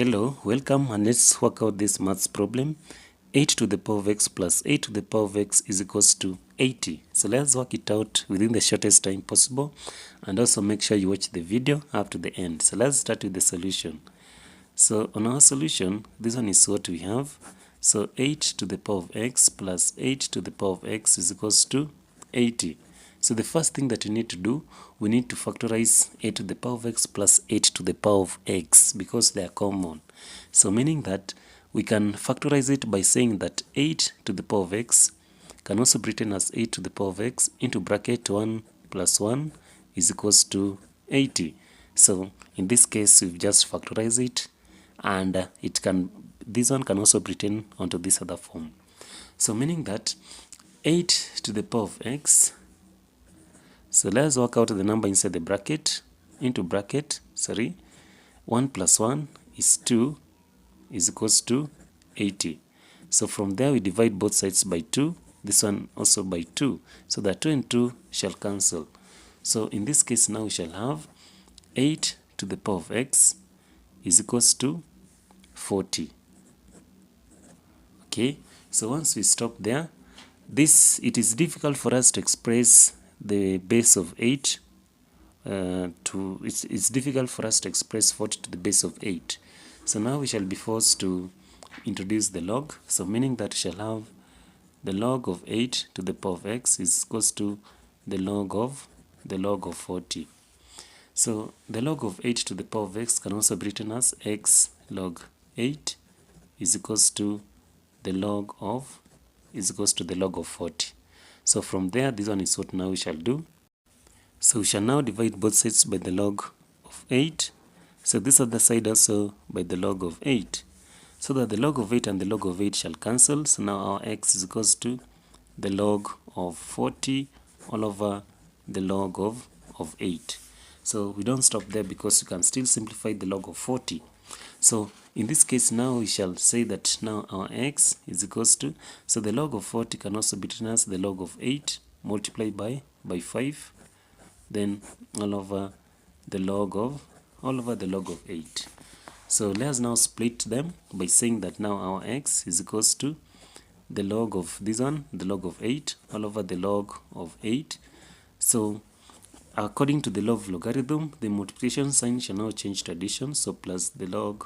Hello, welcome, and let's work out this maths problem. 8 to the power of x plus 8 to the power of x is equals to 80. So let's work it out within the shortest time possible, and also make sure you watch the video up to the end. So let's start with the solution. So on our solution, this one is what we have. So 8 to the power of x plus 8 to the power of x is equals to 80. So the first thing that we need to do, we need to factorize 8 to the power of x plus 8 to the power of x because they are common. So meaning that we can factorize it by saying that 8 to the power of x can also be written as 8 to the power of x into bracket 1 plus 1 is equals to 80. So in this case, we've just factorized it, and this one can also be written onto this other form. So meaning that 8 to the power of x, so let's work out the number inside the bracket, into bracket, 1 plus 1 is 2 is equals to 80. So from there we divide both sides by 2, this one also by 2, so that 2 and 2 shall cancel. So in this case now we shall have 8 to the power of x is equals to 40. Okay, so once we stop there, it is difficult for us to express the base of 8 it's difficult for us to express 40 to the base of 8. So now we shall be forced to introduce the log. So meaning that we shall have the log of 8 to the power of x is equals to the log of 40. So the log of 8 to the power of x can also be written as x log 8 is equals to the log of 40. So from there, this one is what now we shall do. So we shall now divide both sides by the log of 8. So this other side also by the log of 8. So that the log of 8 and the log of 8 shall cancel. So now our x is equals to the log of 40 all over the log of 8. So we don't stop there because you can still simplify the log of 40. So in this case now we shall say that now our x is equals to, so the log of 40 can also be written as the log of 8 multiplied by 5, then all over the log of 8. So let's now split them by saying that now our x is equals to the log of this one, the log of 8 all over the log of 8. So according to the law of logarithm, the multiplication sign shall now change to addition, so plus the log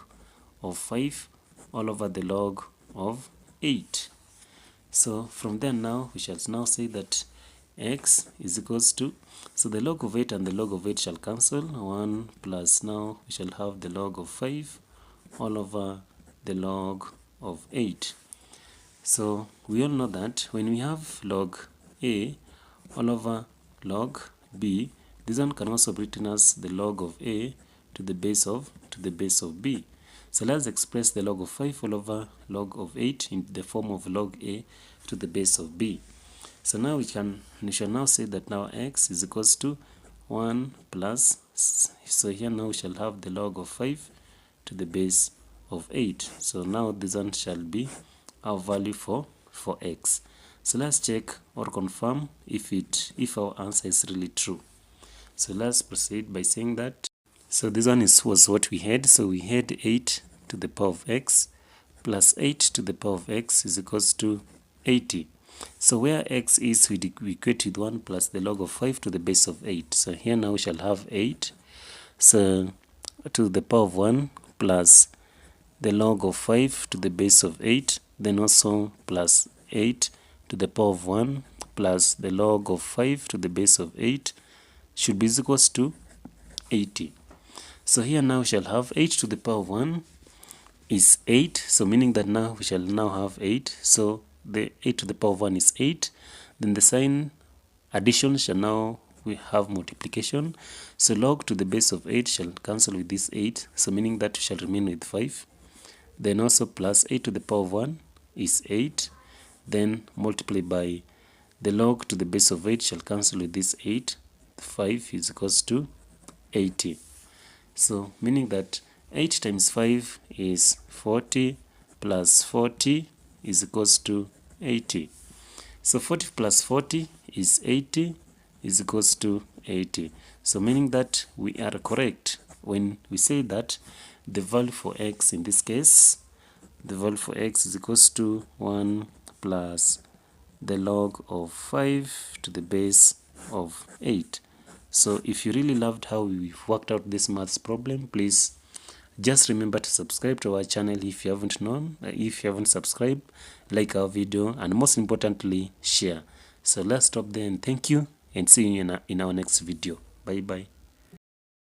of 5 all over the log of 8. So from there now, we shall now say that x is equals to, so the log of 8 and the log of 8 shall cancel, 1 plus now we shall have the log of 5 all over the log of 8. So we all know that when we have log a all over log b, this one can also be written as the log of a to the base of b. So let's express the log of 5 all over log of 8 in the form of log a to the base of b. So now we shall now say that now x is equals to 1 plus, so here now we shall have the log of 5 to the base of 8. So now this one shall be our value for x. So let's check or confirm if our answer is really true. So let's proceed by saying that, so this one was what we had. So we had 8 to the power of x plus 8 to the power of x is equals to 80. So where x is, we equate with 1 plus the log of 5 to the base of 8. So here now we shall have 8 so to the power of 1 plus the log of 5 to the base of 8, then also plus 8 to the power of 1 plus the log of 5 to the base of 8 should be equals to 80. So here now we shall have 8 to the power of 1 is 8, so meaning that now we shall now have 8. So the 8 to the power of 1 is 8. Then the sign addition shall now we have multiplication. So log to the base of 8 shall cancel with this 8, so meaning that we shall remain with 5. Then also plus 8 to the power of 1 is 8. Then multiply by the log to the base of 8 shall cancel with this 8. 5 is equals to 80. So meaning that 8 times 5 is 40 plus 40 is equals to 80. So 40 plus 40 is 80 is equals to 80. So meaning that we are correct when we say that the value for x in this case, the value for x is equals to 1 plus the log of 5 to the base of 8. So if you really loved how we've worked out this maths problem, please just remember to subscribe to our channel if you haven't subscribed, like our video, and most importantly, share. So let's stop there and thank you, and see you in our next video. Bye bye.